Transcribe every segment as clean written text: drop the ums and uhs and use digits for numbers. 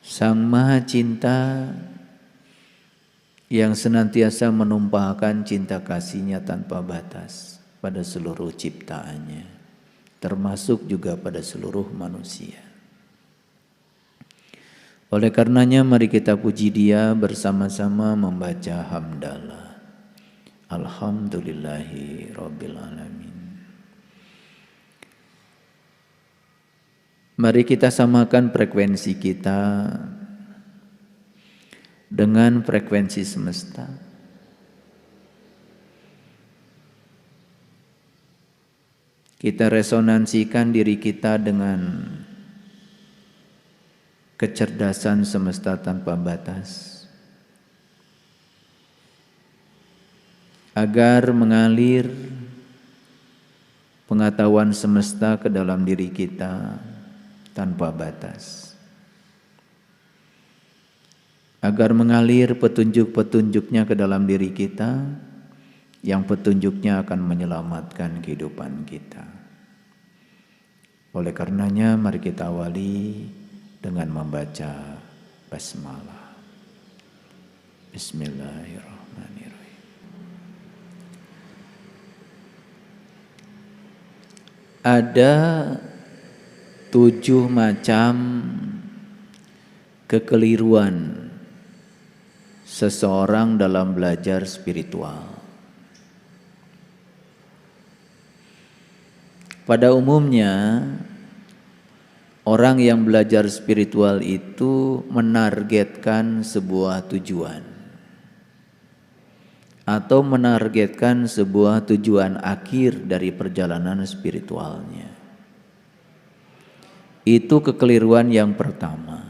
Sang Maha Cinta yang senantiasa menumpahkan cinta kasih-Nya tanpa batas pada seluruh ciptaannya, termasuk juga pada seluruh manusia. Oleh karenanya mari kita puji Dia bersama-sama membaca hamdalah. Alhamdulillahi Rabbil Alamin. Mari kita samakan frekuensi kita dengan frekuensi semesta. Kita resonansikan diri kita dengan kecerdasan semesta tanpa batas, agar mengalir pengetahuan semesta ke dalam diri kita tanpa batas. Agar mengalir petunjuk-petunjuknya ke dalam diri kita, yang petunjuknya akan menyelamatkan kehidupan kita. Oleh karenanya mari kita awali dengan membaca basmalah. Bismillahirrahmanirrahim. Ada 7 macam kekeliruan seseorang dalam belajar spiritual. Pada umumnya, orang yang belajar spiritual itu menargetkan sebuah tujuan atau menargetkan sebuah tujuan akhir dari perjalanan spiritualnya. Itu kekeliruan yang pertama.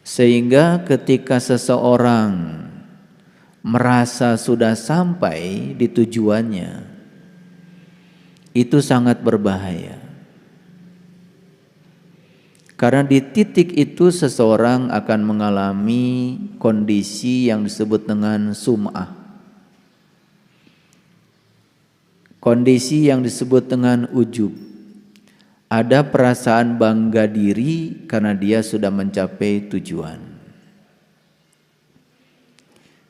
Sehingga ketika seseorang merasa sudah sampai di tujuannya, itu sangat berbahaya. Karena di titik itu seseorang akan mengalami kondisi yang disebut dengan sum'ah. Kondisi yang disebut dengan ujub. Ada perasaan bangga diri karena dia sudah mencapai tujuan.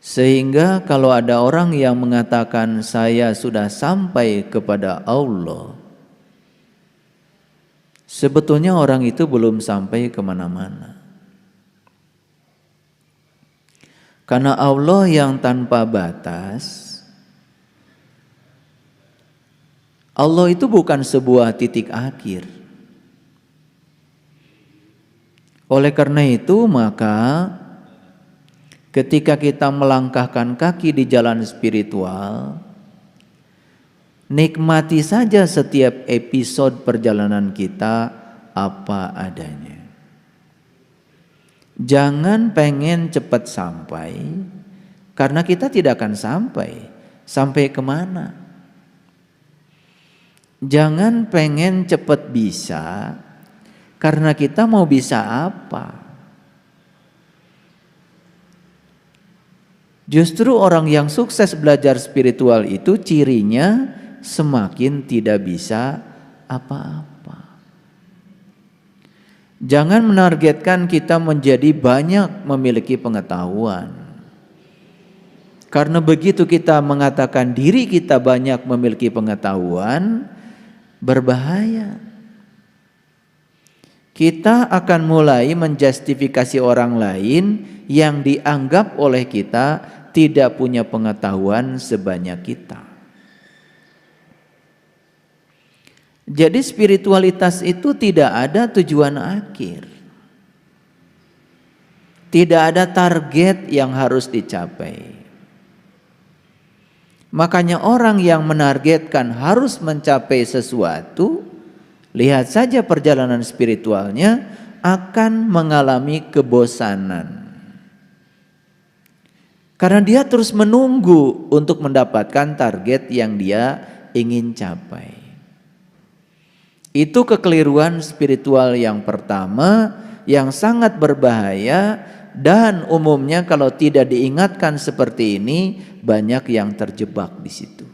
Sehingga kalau ada orang yang mengatakan saya sudah sampai kepada Allah, sebetulnya orang itu belum sampai kemana-mana. Karena Allah yang tanpa batas, Allah itu bukan sebuah titik akhir. Oleh karena itu maka ketika kita melangkahkan kaki di jalan spiritual, nikmati saja setiap episode perjalanan kita apa adanya. Jangan pengen cepat sampai, karena kita tidak akan sampai. Sampai kemana? Jangan pengen cepat bisa, karena kita mau bisa apa? Justru orang yang sukses belajar spiritual itu cirinya semakin tidak bisa apa-apa. Jangan menargetkan kita menjadi banyak memiliki pengetahuan. Karena begitu kita mengatakan diri kita banyak memiliki pengetahuan, berbahaya. Kita akan mulai menjustifikasi orang lain yang dianggap oleh kita tidak punya pengetahuan sebanyak kita. Jadi spiritualitas itu tidak ada tujuan akhir. Tidak ada target yang harus dicapai. Makanya orang yang menargetkan harus mencapai sesuatu, lihat saja perjalanan spiritualnya akan mengalami kebosanan. Karena dia terus menunggu untuk mendapatkan target yang dia ingin capai. Itu kekeliruan spiritual yang pertama yang sangat berbahaya, dan umumnya kalau tidak diingatkan seperti ini banyak yang terjebak di situ.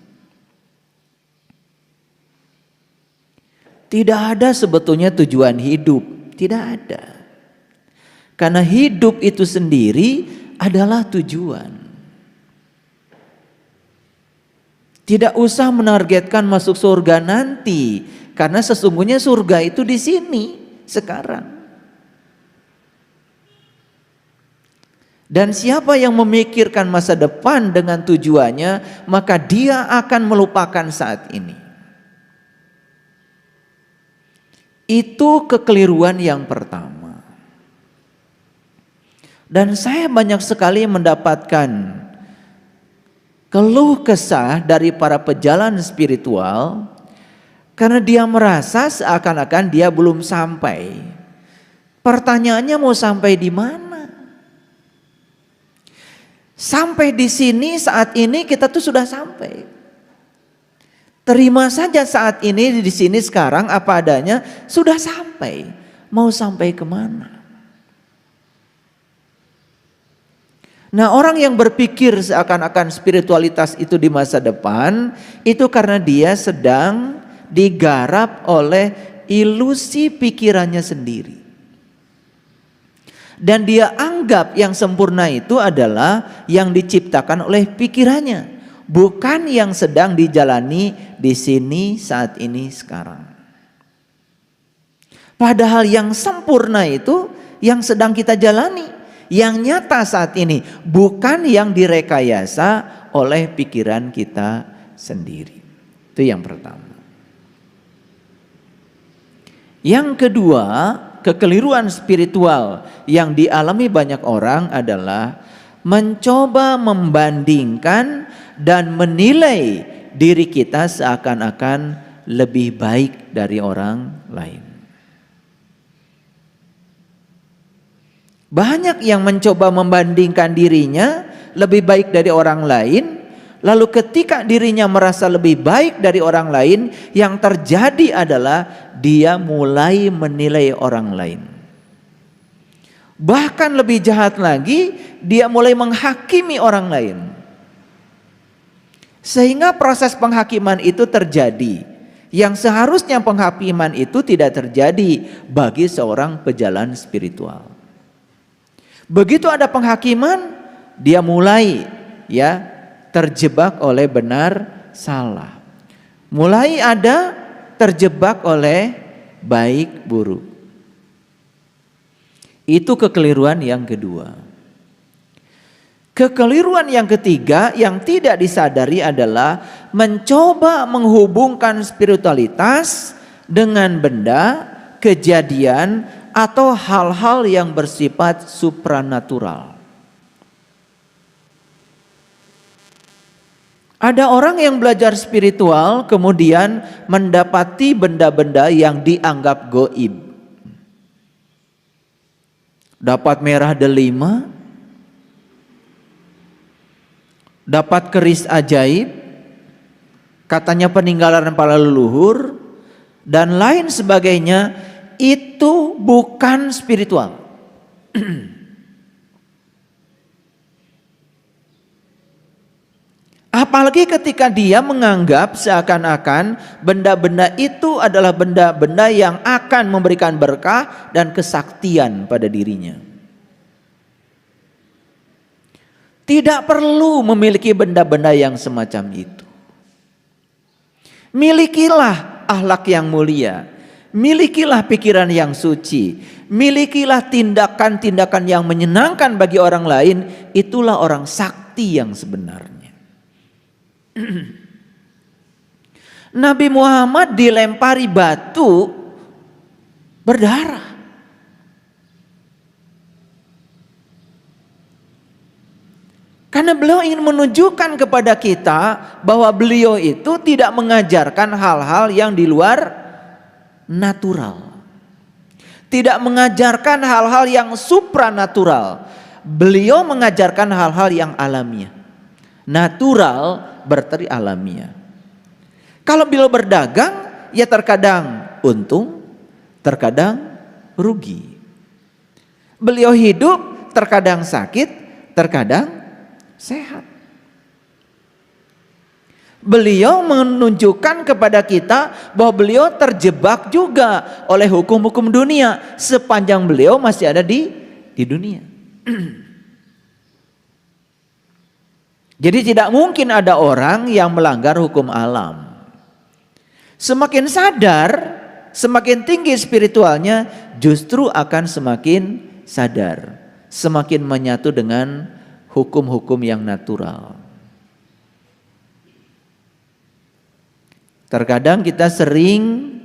Tidak ada sebetulnya tujuan hidup Tidak ada. Karena hidup itu sendiri adalah tujuan. Tidak usah menargetkan masuk surga nanti, karena sesungguhnya surga itu di sini sekarang. Dan siapa yang memikirkan masa depan dengan tujuannya, maka dia akan melupakan saat ini. Itu kekeliruan yang pertama. Dan saya banyak sekali mendapatkan keluh kesah dari para pejalan spiritual karena dia merasa seakan-akan dia belum sampai. Pertanyaannya, mau sampai di mana? Sampai di sini saat ini kita tuh sudah sampai. Terima saja saat ini di sini sekarang apa adanya, sudah sampai. Mau sampai kemana? Nah, orang yang berpikir seakan-akan spiritualitas itu di masa depan, itu karena dia sedang digarap oleh ilusi pikirannya sendiri. Dan dia anggap yang sempurna itu adalah yang diciptakan oleh pikirannya, bukan yang sedang dijalani di sini saat ini sekarang. Padahal yang sempurna itu yang sedang kita jalani, yang nyata saat ini, bukan yang direkayasa oleh pikiran kita sendiri. Itu yang pertama. Yang kedua, kekeliruan spiritual yang dialami banyak orang adalah mencoba membandingkan dan menilai diri kita seakan-akan lebih baik dari orang lain. Banyak yang mencoba membandingkan dirinya lebih baik dari orang lain, lalu ketika dirinya merasa lebih baik dari orang lain, yang terjadi adalah dia mulai menilai orang lain. Bahkan lebih jahat lagi, dia mulai menghakimi orang lain. Sehingga proses penghakiman itu terjadi, yang seharusnya penghakiman itu tidak terjadi bagi seorang pejalan spiritual. Begitu ada penghakiman, dia mulai terjebak oleh benar salah. Mulai ada terjebak oleh baik buruk. Itu kekeliruan yang kedua. Kekeliruan yang ketiga yang tidak disadari adalah mencoba menghubungkan spiritualitas dengan benda, kejadian, atau hal-hal yang bersifat supranatural. Ada orang yang belajar spiritual kemudian mendapati benda-benda yang dianggap goib. Dapat merah delima, dapat keris ajaib, katanya peninggalan para leluhur, dan lain sebagainya. Itu bukan spiritual. Apalagi ketika dia menganggap seakan-akan benda-benda itu adalah benda-benda yang akan memberikan berkah dan kesaktian pada dirinya. Tidak perlu memiliki benda-benda yang semacam itu. Milikilah akhlak yang mulia. Milikilah pikiran yang suci. Milikilah tindakan-tindakan yang menyenangkan bagi orang lain. Itulah orang sakti yang sebenarnya. Nabi Muhammad dilempari batu berdarah. Karena beliau ingin menunjukkan kepada kita bahwa beliau itu tidak mengajarkan hal-hal yang di luar natural. Tidak mengajarkan hal-hal yang supranatural. Beliau mengajarkan hal-hal yang alamiah. Natural berarti alamiah. Kalau beliau berdagang, ya terkadang untung, terkadang rugi. Beliau hidup, terkadang sakit, terkadang sehat. Beliau menunjukkan kepada kita bahwa beliau terjebak juga oleh hukum-hukum dunia sepanjang beliau masih ada di dunia. Jadi tidak mungkin ada orang yang melanggar hukum alam. Semakin sadar, semakin tinggi spiritualnya, justru akan semakin sadar, semakin menyatu dengan hukum-hukum yang natural. Terkadang kita sering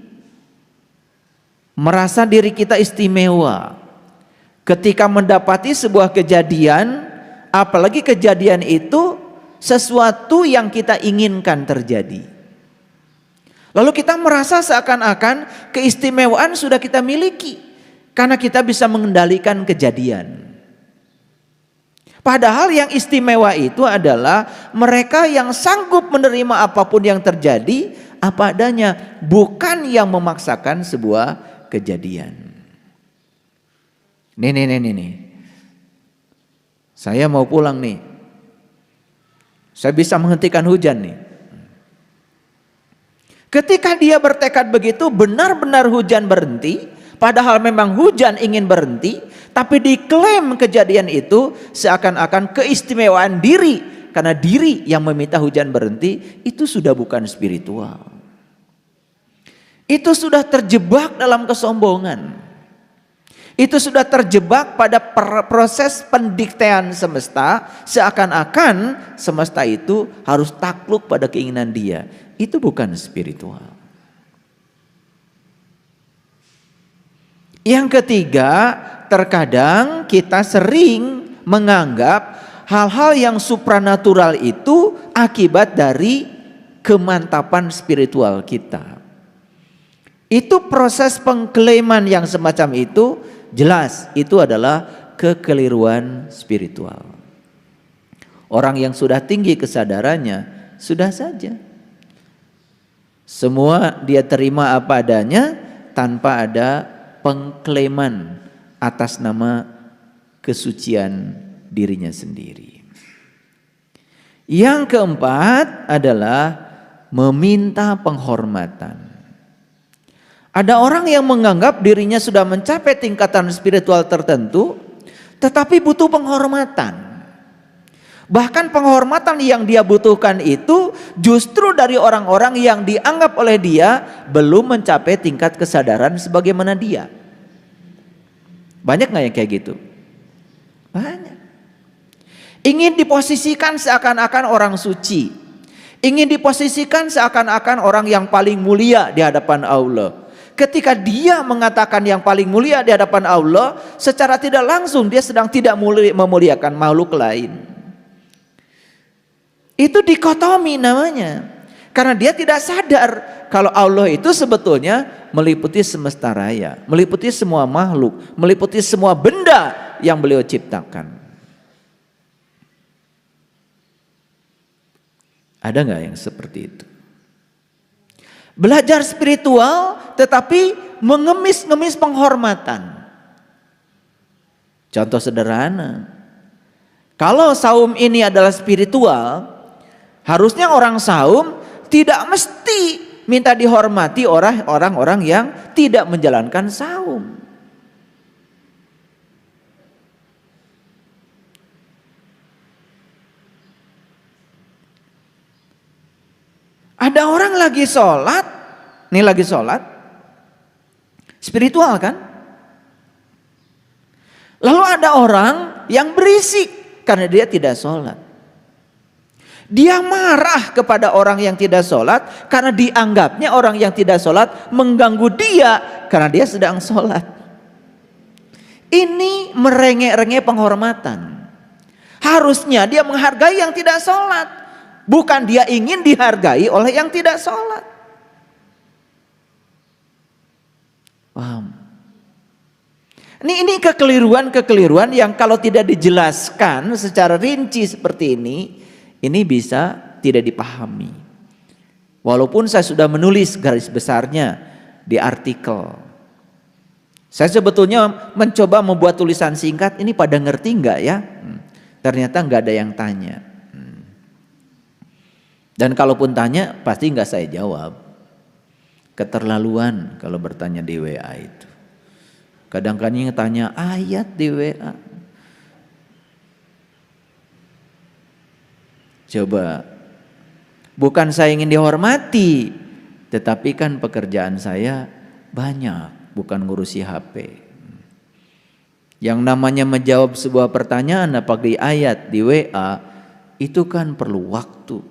merasa diri kita istimewa ketika mendapati sebuah kejadian, apalagi kejadian itu sesuatu yang kita inginkan terjadi. Lalu kita merasa seakan-akan keistimewaan sudah kita miliki karena kita bisa mengendalikan kejadian. Padahal yang istimewa itu adalah mereka yang sanggup menerima apapun yang terjadi apa adanya, bukan yang memaksakan sebuah kejadian. Nih. Saya mau pulang nih. Saya bisa menghentikan hujan nih. Ketika dia bertekad begitu, benar-benar hujan berhenti, padahal memang hujan ingin berhenti, tapi diklaim kejadian itu seakan-akan keistimewaan diri, karena diri yang meminta hujan berhenti, itu sudah bukan spiritual. Itu sudah terjebak dalam kesombongan. Itu sudah terjebak pada proses pendiktean semesta, seakan-akan semesta itu harus takluk pada keinginan dia. Itu bukan spiritual. Yang ketiga, terkadang kita sering menganggap hal-hal yang supranatural itu akibat dari kemantapan spiritual kita. Itu proses pengklaiman yang semacam itu jelas itu adalah kekeliruan spiritual. Orang yang sudah tinggi kesadarannya sudah saja. Semua dia terima apa adanya tanpa ada pengklaiman atas nama kesucian dirinya sendiri. Yang keempat adalah meminta penghormatan. Ada orang yang menganggap dirinya sudah mencapai tingkatan spiritual tertentu, tetapi butuh penghormatan. Bahkan penghormatan yang dia butuhkan itu justru dari orang-orang yang dianggap oleh dia belum mencapai tingkat kesadaran sebagaimana dia. Banyak gak yang kayak gitu? Banyak. Ingin diposisikan seakan-akan orang suci. Ingin diposisikan seakan-akan orang yang paling mulia di hadapan Allah. Ketika dia mengatakan yang paling mulia di hadapan Allah, secara tidak langsung dia sedang tidak memuliakan makhluk lain. Itu dikotomi namanya. Karena dia tidak sadar kalau Allah itu sebetulnya meliputi semesta raya, meliputi semua makhluk, meliputi semua benda yang beliau ciptakan. Ada nggak yang seperti itu? Belajar spiritual tetapi mengemis-ngemis penghormatan. Contoh sederhana. Kalau saum ini adalah spiritual, harusnya orang saum tidak mesti minta dihormati oleh orang-orang yang tidak menjalankan saum. Ada orang lagi sholat, nih lagi sholat, spiritual kan? Lalu ada orang yang berisik karena dia tidak sholat. Dia marah kepada orang yang tidak sholat karena dianggapnya orang yang tidak sholat mengganggu dia karena dia sedang sholat. Ini merengek-rengek penghormatan. Harusnya dia menghargai yang tidak sholat. Bukan dia ingin dihargai oleh yang tidak sholat. Paham? Ini kekeliruan yang kalau tidak dijelaskan secara rinci seperti ini bisa tidak dipahami. Walaupun saya sudah menulis garis besarnya di artikel. Saya sebetulnya mencoba membuat tulisan singkat, ini pada ngerti enggak ya? Ternyata enggak ada yang tanya. Dan kalaupun tanya pasti nggak saya jawab. Keterlaluan kalau bertanya di WA itu. Kadang-kadang tanya ayat di WA. Coba, bukan saya ingin dihormati, tetapi kan pekerjaan saya banyak, bukan ngurusi HP. Yang namanya menjawab sebuah pertanyaan apalagi ayat di WA, itu kan perlu waktu.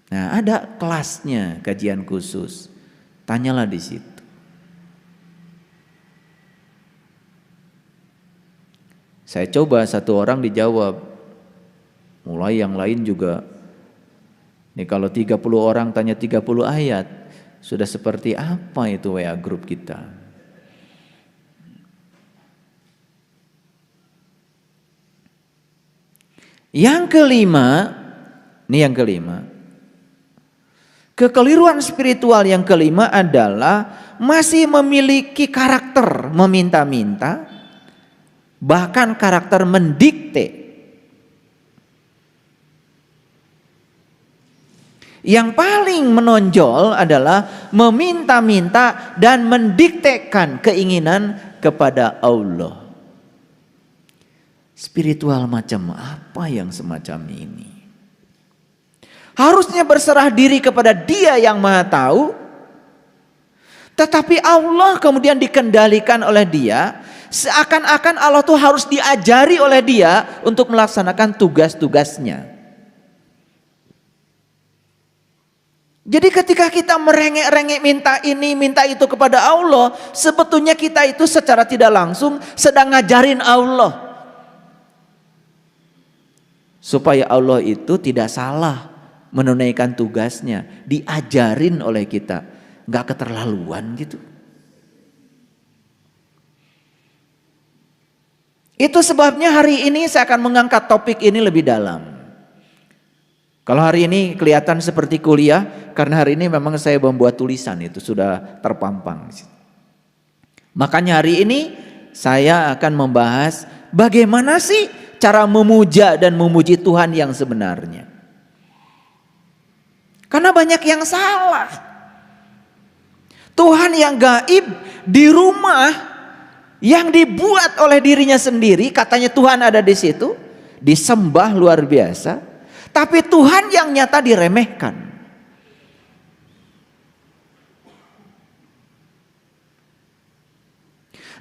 Nah, ada kelasnya, kajian khusus. Tanyalah di situ. Saya coba satu orang dijawab. Mulai yang lain juga. Nih kalau 30 orang tanya 30 ayat, sudah seperti apa itu WA grup kita? Yang kelima, ini yang kelima. Kekeliruan spiritual yang kelima adalah masih memiliki karakter meminta-minta, bahkan karakter mendikte. Yang paling menonjol adalah meminta-minta dan mendiktekan keinginan kepada Allah. Spiritual macam apa yang semacam ini? Harusnya berserah diri kepada Dia yang Maha Tahu, tetapi Allah kemudian dikendalikan oleh Dia, seakan-akan Allah tuh harus diajari oleh Dia untuk melaksanakan tugas-tugasnya. Jadi ketika kita merengek-rengek minta ini, minta itu kepada Allah, sebetulnya kita itu secara tidak langsung sedang ngajarin Allah. Supaya Allah itu tidak salah menunaikan tugasnya, diajarin oleh kita, nggak keterlaluan gitu. Itu sebabnya hari ini saya akan mengangkat topik ini lebih dalam. Kalau hari ini kelihatan seperti kuliah, karena hari ini memang saya membuat tulisan itu sudah terpampang. Makanya hari ini saya akan membahas bagaimana sih cara memuja dan memuji Tuhan yang sebenarnya. Karena banyak yang salah. Tuhan yang gaib di rumah yang dibuat oleh dirinya sendiri, katanya Tuhan ada di situ, disembah luar biasa. Tapi Tuhan yang nyata diremehkan.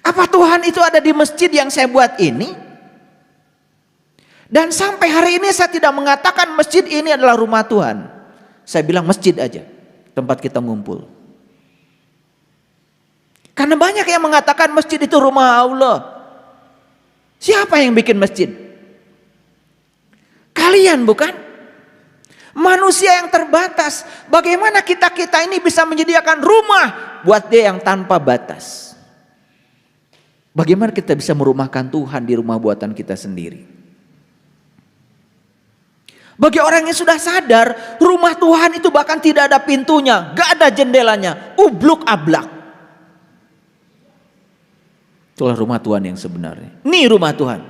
Apa Tuhan itu ada di masjid yang saya buat ini? Dan sampai hari ini saya tidak mengatakan masjid ini adalah rumah Tuhan. Saya bilang masjid aja, tempat kita ngumpul. Karena banyak yang mengatakan masjid itu rumah Allah. Siapa yang bikin masjid? Kalian bukan? Manusia yang terbatas. Bagaimana kita ini bisa menyediakan rumah buat dia yang tanpa batas? Bagaimana kita bisa merumahkan Tuhan di rumah buatan kita sendiri? Bagi orang yang sudah sadar, rumah Tuhan itu bahkan tidak ada pintunya, gak ada jendelanya, ubluk ablak. Itulah rumah Tuhan yang sebenarnya. Ini rumah Tuhan.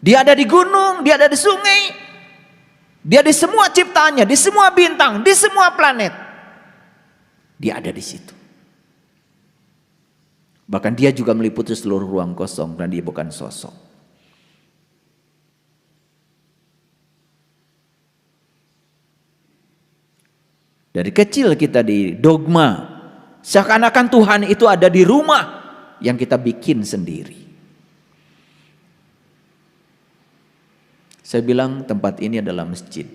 Dia ada di gunung, dia ada di sungai, dia di semua ciptaannya, di semua bintang, di semua planet. Dia ada di situ. Bahkan dia juga meliputi seluruh ruang kosong dan dia bukan sosok. Dari kecil kita di dogma, seakan-akan Tuhan itu ada di rumah yang kita bikin sendiri. Saya bilang tempat ini adalah masjid.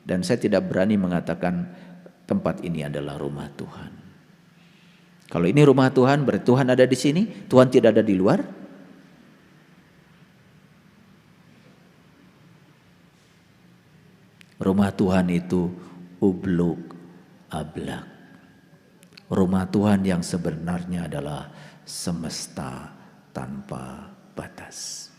Dan saya tidak berani mengatakan tempat ini adalah rumah Tuhan. Kalau ini rumah Tuhan, berarti Tuhan ada di sini, Tuhan tidak ada di luar. Rumah Tuhan itu ubluk ablak. Rumah Tuhan yang sebenarnya adalah semesta tanpa batas.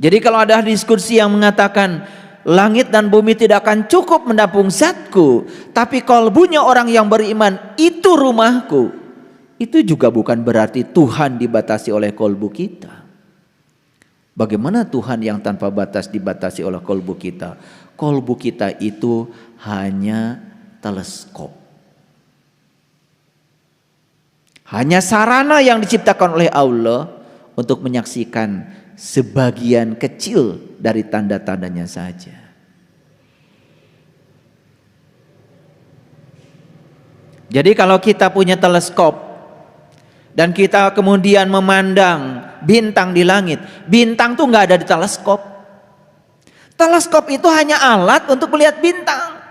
Jadi kalau ada diskusi yang mengatakan langit dan bumi tidak akan cukup menampung zatku, tapi kalbunya orang yang beriman itu rumahku, itu juga bukan berarti Tuhan dibatasi oleh kalbu kita. Bagaimana Tuhan yang tanpa batas dibatasi oleh kolbu kita? Kolbu kita itu hanya teleskop. Hanya sarana yang diciptakan oleh Allah untuk menyaksikan sebagian kecil dari tanda-tandanya saja. Jadi kalau kita punya teleskop dan kita kemudian memandang bintang di langit, bintang tuh nggak ada di teleskop. Teleskop itu hanya alat untuk melihat bintang.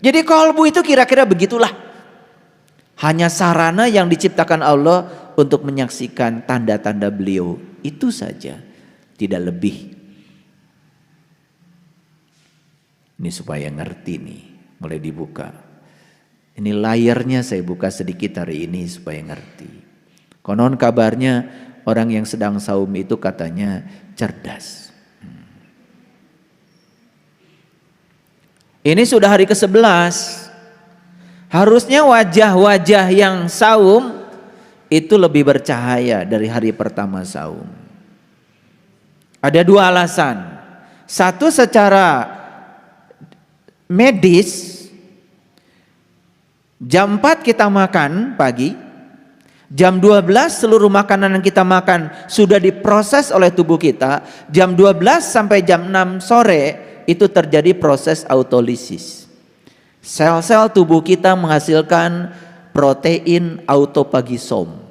Jadi kolbu itu kira-kira begitulah. Hanya sarana yang diciptakan Allah untuk menyaksikan tanda-tanda beliau. Itu saja, tidak lebih. Ini supaya ngerti nih, mulai dibuka. Ini layarnya saya buka sedikit hari ini supaya ngerti. Konon kabarnya orang yang sedang saum itu katanya cerdas. Ini sudah hari ke-11. Harusnya wajah-wajah yang saum itu lebih bercahaya dari hari pertama saum. Ada dua alasan. Satu, secara medis, jam 4 kita makan pagi, jam 12 seluruh makanan yang kita makan sudah diproses oleh tubuh kita, jam 12 sampai jam 6 sore itu terjadi proses autolisis. Sel-sel tubuh kita menghasilkan protein autofagisom.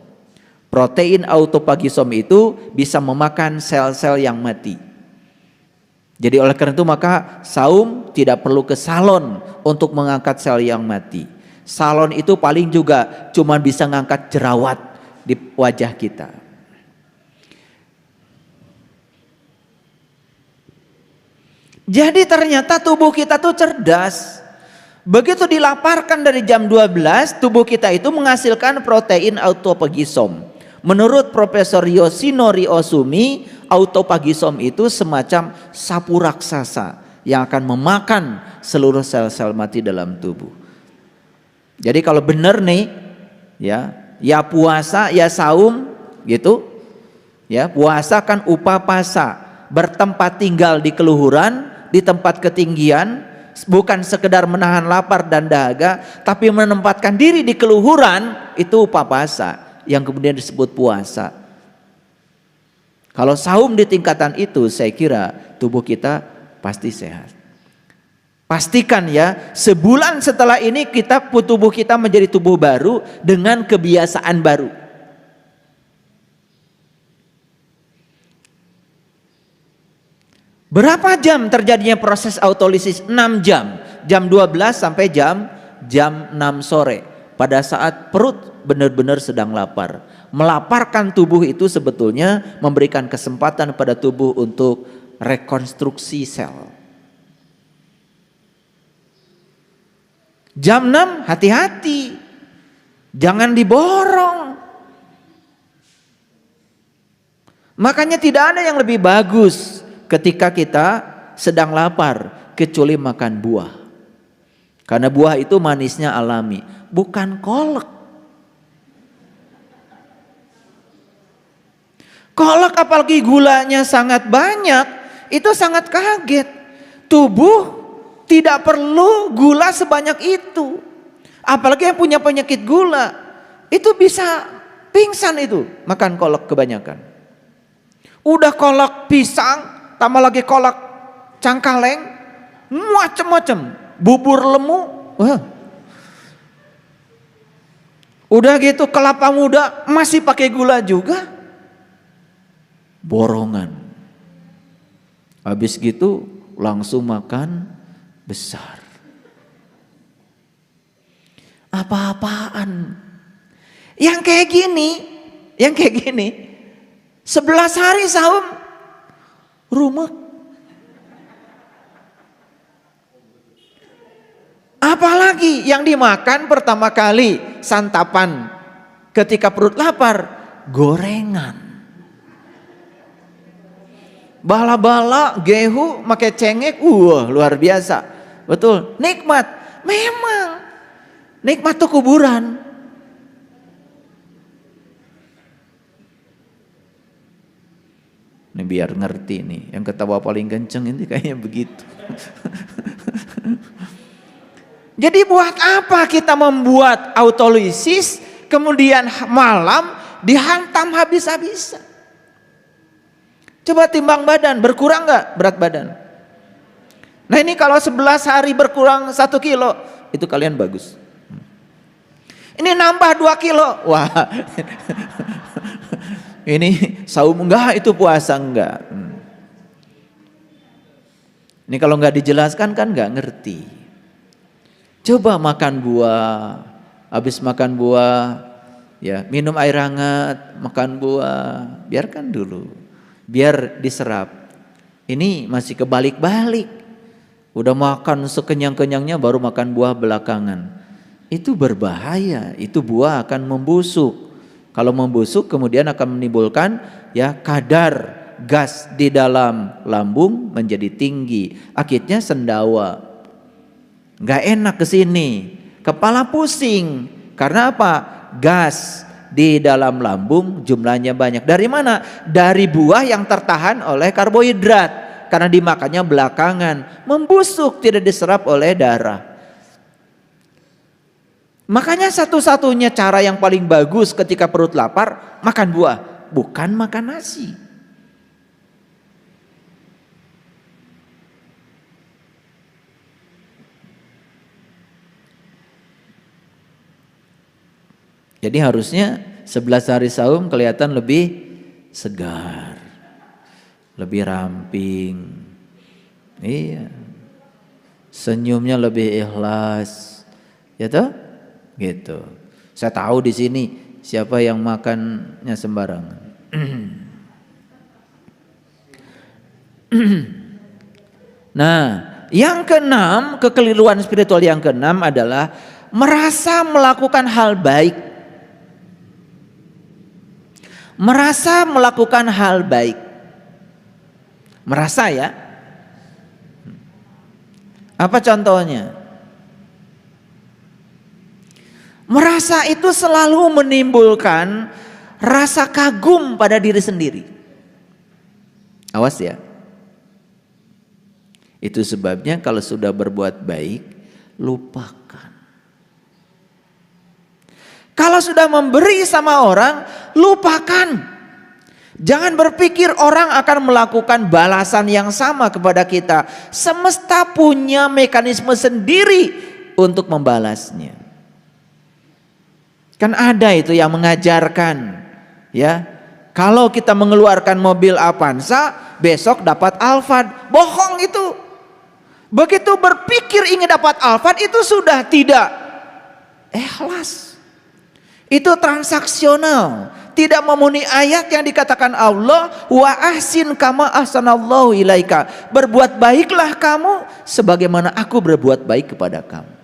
Protein autofagisom itu bisa memakan sel-sel yang mati. Jadi oleh karena itu maka saum tidak perlu ke salon untuk mengangkat sel yang mati. Salon itu paling juga cuma bisa ngangkat jerawat di wajah kita. Jadi ternyata tubuh kita tuh cerdas. Begitu dilaparkan dari jam 12, tubuh kita itu menghasilkan protein autofagisom. Menurut Profesor Yoshinori Osumi, autofagisom itu semacam sapu raksasa yang akan memakan seluruh sel-sel mati dalam tubuh. Jadi kalau benar nih, ya puasa, ya saum, gitu. Ya, puasa kan upapasa, bertempat tinggal di keluhuran, di tempat ketinggian. Bukan sekedar menahan lapar dan dahaga, tapi menempatkan diri di keluhuran, itu upapasa yang kemudian disebut puasa. Kalau saum di tingkatan itu, saya kira tubuh kita pasti sehat. Pastikan ya, sebulan setelah ini tubuh kita menjadi tubuh baru dengan kebiasaan baru. Berapa jam terjadinya proses autolisis? 6 jam. Jam 12 sampai jam 6 sore. Pada saat perut benar-benar sedang lapar. Melaparkan tubuh itu sebetulnya memberikan kesempatan pada tubuh untuk rekonstruksi sel. Jam 6 hati-hati. Jangan diborong. Makanya tidak ada yang lebih bagus ketika kita sedang lapar kecuali makan buah. Karena buah itu manisnya alami, bukan kolak. Kolak apalagi gulanya sangat banyak, itu sangat kaget. Tubuh tidak perlu gula sebanyak itu. Apalagi yang punya penyakit gula, itu bisa pingsan itu makan kolak kebanyakan. Udah kolak pisang, tambah lagi kolak cangkaleng, macem-macem, bubur lemu, udah gitu kelapa muda masih pakai gula juga, borongan. Habis gitu langsung makan besar. Apa-apaan? Yang kayak gini, 11 hari saum rumah. Apalagi yang dimakan pertama kali santapan ketika perut lapar, gorengan. Bala-bala, gehu, pakai cengek, luar biasa. Betul, nikmat. Memang nikmat tuh kuburan. Ini biar ngerti nih, yang ketawa paling kenceng ini kayaknya begitu. Jadi buat apa kita membuat autolisis, kemudian malam dihantam habis-habisan? Coba timbang badan, berkurang nggak berat badan? Nah ini kalau 11 hari berkurang 1 kilo, itu kalian bagus. Ini nambah 2 kilo, wah ini saum enggak, itu puasa enggak. Ini kalau nggak dijelaskan kan nggak ngerti. Coba makan buah, habis makan buah, ya minum air hangat, makan buah, biarkan dulu, biar diserap. Ini masih kebalik-balik. Udah makan sekenyang-kenyangnya baru makan buah belakangan. Itu berbahaya, itu buah akan membusuk. Kalau membusuk kemudian akan menimbulkan ya kadar gas di dalam lambung menjadi tinggi, akhirnya sendawa, nggak enak ke sini, kepala pusing. Karena apa? Gas di dalam lambung jumlahnya banyak. Dari mana? Dari buah yang tertahan oleh karbohidrat, karena dimakannya belakangan, membusuk, tidak diserap oleh darah. Makanya satu-satunya cara yang paling bagus ketika perut lapar, makan buah, bukan makan nasi. Jadi harusnya 11 hari saum kelihatan lebih segar, lebih ramping. Iya. Senyumnya lebih ikhlas. Ya toh? Gitu. Saya tahu di sini siapa yang makannya sembarangan. Nah, yang keenam, kekeliruan spiritual yang keenam adalah merasa melakukan hal baik. Merasa melakukan hal baik. Merasa ya. Apa contohnya? Merasa itu selalu menimbulkan rasa kagum pada diri sendiri. Awas ya. Itu sebabnya kalau sudah berbuat baik, lupakan. Kalau sudah memberi sama orang, lupakan. Jangan berpikir orang akan melakukan balasan yang sama kepada kita. Semesta punya mekanisme sendiri untuk membalasnya. Kan ada itu yang mengajarkan, ya. Kalau kita mengeluarkan mobil Avanza, besok dapat Alphard. Bohong itu. Begitu berpikir ingin dapat Alphard, itu sudah tidak ikhlas. Itu transaksional, tidak memenuhi ayat yang dikatakan Allah, wa ahsin kama ahsanallahu ilaika. Berbuat baiklah kamu sebagaimana aku berbuat baik kepada kamu.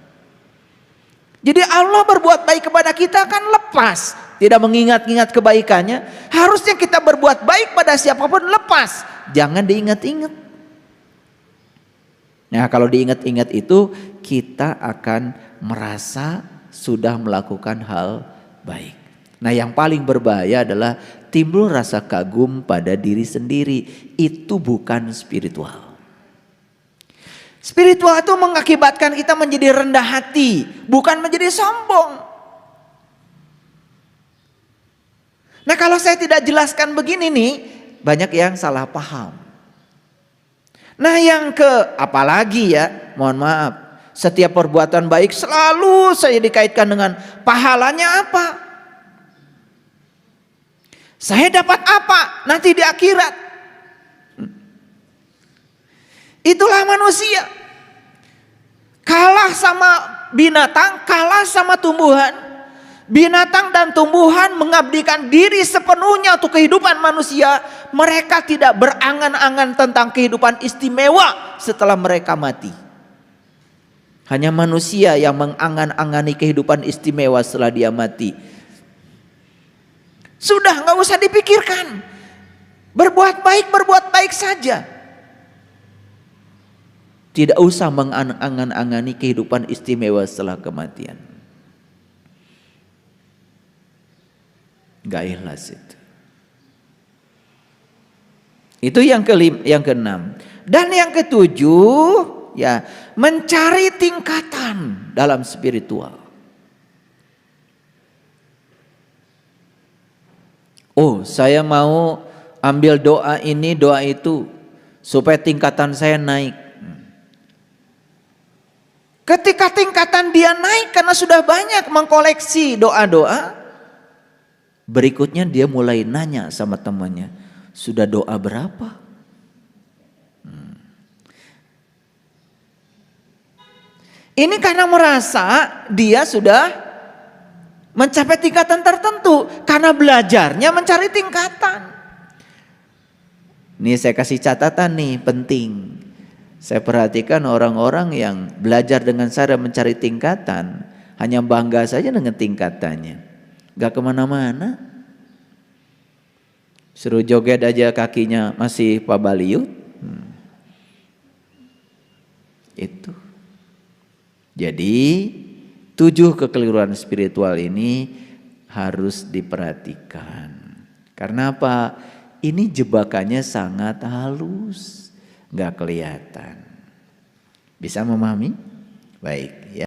Jadi Allah berbuat baik kepada kita kan lepas, tidak mengingat-ingat kebaikannya. Harusnya kita berbuat baik pada siapapun lepas, jangan diingat-ingat. Nah kalau diingat-ingat itu kita akan merasa sudah melakukan hal baik. Nah yang paling berbahaya adalah timbul rasa kagum pada diri sendiri. Itu bukan spiritual. Spiritual itu mengakibatkan kita menjadi rendah hati, bukan menjadi sombong. Nah kalau saya tidak jelaskan begini nih, banyak yang salah paham. Nah yang apalagi ya, mohon maaf, setiap perbuatan baik selalu saya dikaitkan dengan pahalanya apa? Saya dapat apa nanti di akhirat? Itulah manusia. Kalah sama binatang, kalah sama tumbuhan. Binatang dan tumbuhan mengabdikan diri sepenuhnya untuk kehidupan manusia. Mereka tidak berangan-angan tentang kehidupan istimewa setelah mereka mati. Hanya manusia yang mengangan-angani kehidupan istimewa setelah dia mati. Sudah gak usah dipikirkan. Berbuat baik saja. Tidak usah mengangan-angani kehidupan istimewa setelah kematian. Gak ikhlas itu. Itu yang keenam. Dan yang ketujuh, ya, mencari tingkatan dalam spiritual. Oh, saya mau ambil doa ini, doa itu supaya tingkatan saya naik. Ketika tingkatan dia naik karena sudah banyak mengkoleksi doa-doa, berikutnya dia mulai nanya sama temannya, sudah doa berapa? Ini karena merasa dia sudah mencapai tingkatan tertentu, karena belajarnya mencari tingkatan. Nih saya kasih catatan nih, penting. Saya perhatikan orang-orang yang belajar dengan cara mencari tingkatan, hanya bangga saja dengan tingkatannya, gak kemana-mana. Suruh joget aja kakinya masih pabaliut. Itu. Jadi 7 kekeliruan spiritual ini harus diperhatikan. Karena apa? Ini jebakannya sangat halus, gak kelihatan. Bisa memahami? Baik ya.